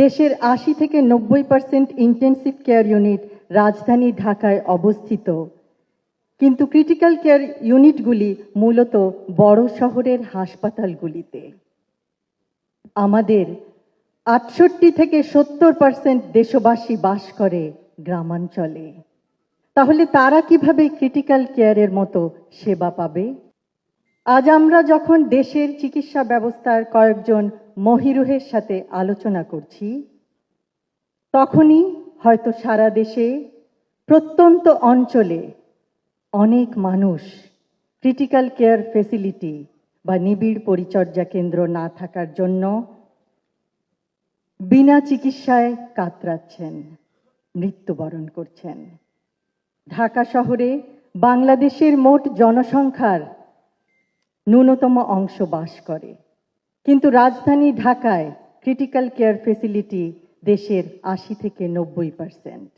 দেশের ৮০ থেকে ৯০% intensive care unit রাজধানী ঢাকায় অবস্থিত, কিন্তু ক্রিটিক্যাল কেয়ার ইউনিটগুলি মূলত বড় শহরের হাসপাতালগুলিতে। আমাদের ৬৮ থেকে ৭০% দেশবাসী বাস করে গ্রামাঞ্চলে। তাহলে তারা কিভাবে ক্রিটিক্যাল কেয়ারের মতো সেবা পাবে? আজ আমরা যখন দেশের চিকিৎসা ব্যবস্থার কয়েকজন মহিরুহের সাথে আলোচনা করছি, তখনই হয়তো সারা দেশে প্রত্যন্ত অঞ্চলে অনেক মানুষ ক্রিটিক্যাল কেয়ার ফেসিলিটি বা নিবিড় পরিচর্যা কেন্দ্র না থাকার জন্য বিনা চিকিৎসায় কাতরাচ্ছেন, মৃত্যুবরণ করছেন। ঢাকা শহরে বাংলাদেশের মোট জনসংখ্যার ন্যূনতম অংশ বাস করে, কিন্তু রাজধানী ঢাকায় ক্রিটিক্যাল কেয়ার ফেসিলিটি দেশের ৮০ থেকে ৯০%।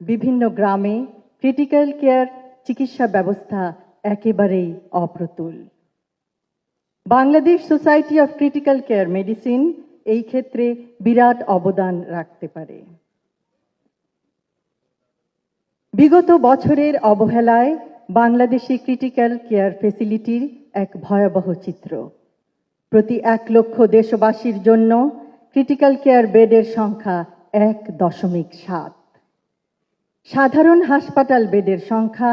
বিভিন্ন গ্রামে ক্রিটিক্যাল কেয়ার চিকিৎসা ব্যবস্থা একেবারেই অপ্রতুল। Bangladesh society of critical care medicine এই ক্ষেত্রে বিরাট অবদান রাখতে পারে। বিগত বছরের অবহেলায় বাংলাদেশে ক্রিটিক্যাল কেয়ার ফেসিলিটির এক ভয়াবহ চিত্র। প্রতি ১ লক্ষ দেশবাসীর জন্য ক্রিটিক্যাল কেয়ার বেডের সংখ্যা ১.৭। সাধারণ হাসপাতাল বেডের সংখ্যা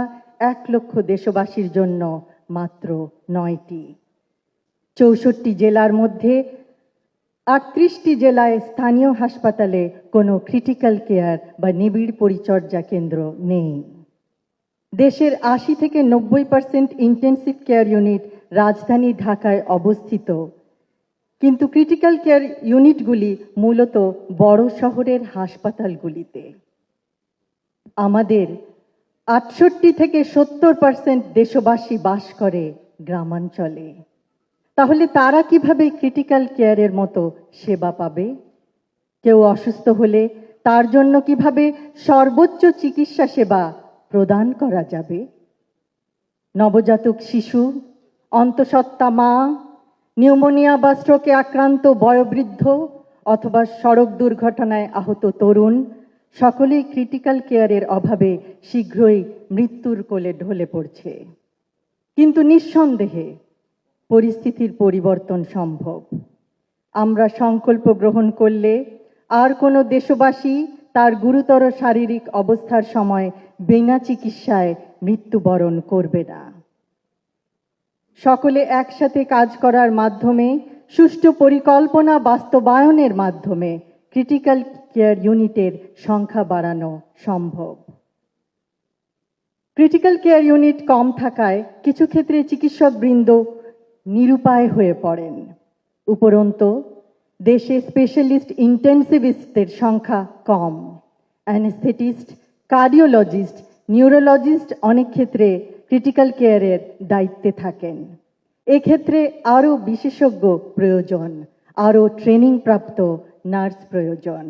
১ লক্ষ দেশবাসীর জন্য মাত্র ৯টি। ৬৪ জেলার মধ্যে ৩৮টি জেলায় স্থানীয় হাসপাতালে কোনো ক্রিটিক্যাল কেয়ার বা নিবিড় পরিচর্যা কেন্দ্র নেই। দেশের ৮০ থেকে ৯০% ইন্টেন্সিভ কেয়ার ইউনিট রাজধানী ঢাকায় অবস্থিত, কিন্তু ক্রিটিক্যাল কেয়ার ইউনিটগুলি মূলত বড় শহরের হাসপাতালগুলিতে। আমাদের ৬৮ থেকে ৭০% দেশবাসী বাস করে গ্রামাঞ্চলে। তাহলে তারা কিভাবে ক্রিটিক্যাল কেয়ারের মতো সেবা পাবে? কেউ অসুস্থ হলে তার জন্য কিভাবে সর্বোচ্চ চিকিৎসা সেবা প্রদান করা যাবে? নবজাতক শিশু, অন্তঃসত্ত্বা মা, নিউমোনিয়া বা স্ট্রোকে আক্রান্ত বয়োবৃদ্ধ অথবা সড়ক দুর্ঘটনায় আহত তরুণ সকলেই ক্রিটিক্যাল কেয়ারের অভাবে শীঘ্রই মৃত্যুর কোলে ঢলে পড়ছে। কিন্তু নিঃসন্দেহে পরিস্থিতির পরিবর্তন সম্ভব। আমরা সংকল্প গ্রহণ করলে আর কোনো দেশবাসী তার গুরুতর শারীরিক অবস্থার সময় বিনা চিকিৎসায় মৃত্যুবরণ করবে না। সকলে একসাথে কাজ করার মাধ্যমে, সুষ্ঠু পরিকল্পনা বাস্তবায়নের মাধ্যমে ক্রিটিক্যাল কেয়ার ইউনিটের সংখ্যা বাড়ানো সম্ভব। ক্রিটিক্যাল কেয়ার ইউনিট কম থাকায় কিছু ক্ষেত্রে চিকিৎসকবৃন্দ নিরুপায় হয়ে পড়েন। উপরন্তু দেশে স্পেশালিস্ট ইন্টেন্সিভিস্টদের সংখ্যা কম। অ্যানেস্থেটিস্ট, কার্ডিওলজিস্ট, নিউরোলজিস্ট অনেক ক্ষেত্রে ক্রিটিক্যাল কেয়ারের দায়িত্বে থাকেন। এক্ষেত্রে আরও বিশেষজ্ঞ প্রয়োজন, আরও ট্রেনিং প্রাপ্ত নার্স প্রয়োজন,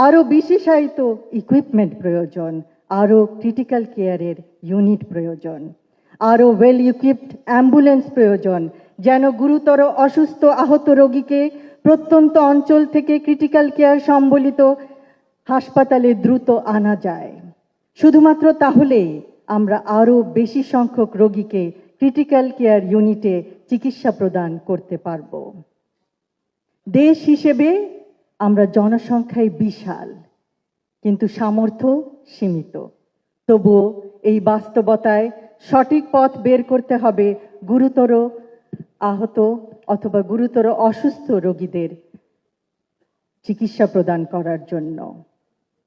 আরও বিশেষায়িত ইকুইপমেন্ট প্রয়োজন, আরও ক্রিটিক্যাল কেয়ারের ইউনিট প্রয়োজন, আরও ওয়েল ইকুইপড অ্যাম্বুলেন্স প্রয়োজন, যেন গুরুতর অসুস্থ আহত রোগীকে প্রত্যন্ত অঞ্চল থেকে ক্রিটিক্যাল কেয়ার সম্বলিত হাসপাতালে দ্রুত আনা যায়। শুধুমাত্র তাহলেই আমরা আরও বেশি সংখ্যক রোগীকে ক্রিটিক্যাল কেয়ার ইউনিটে চিকিৎসা প্রদান করতে পারব। দেশ হিসেবে আমরা জনসংখ্যায় বিশাল, কিন্তু সামর্থ্য সীমিত। তবুও এই বাস্তবতায় সঠিক পথ বের করতে হবে গুরুতর আহত অথবা গুরুতর অসুস্থ রোগীদের চিকিৎসা প্রদান করার জন্য।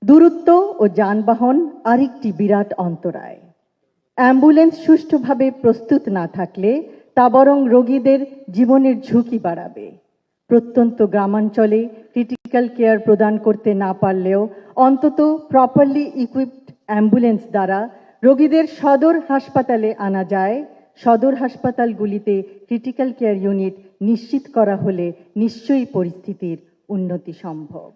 দূরত্ব ও যানবাহন আরেকটি বিরাট অন্তরায়। অ্যাম্বুলেন্স সুষ্ঠুভাবে প্রস্তুত না থাকলে তা বরং রোগীদের জীবনের ঝুঁকি বাড়াবে। প্রত্যন্ত গ্রামাঞ্চলে ক্রিটিক্যাল কেয়ার প্রদান করতে না পারলেও অন্তত প্রপারলি ইকুইপড অ্যাম্বুলেন্স দ্বারা রোগীদের সদর হাসপাতালে আনা যায়। সদর হাসপাতালগুলিতে ক্রিটিক্যাল কেয়ার ইউনিট নিশ্চিত করা হলে নিশ্চয়ই পরিস্থিতির উন্নতি সম্ভব।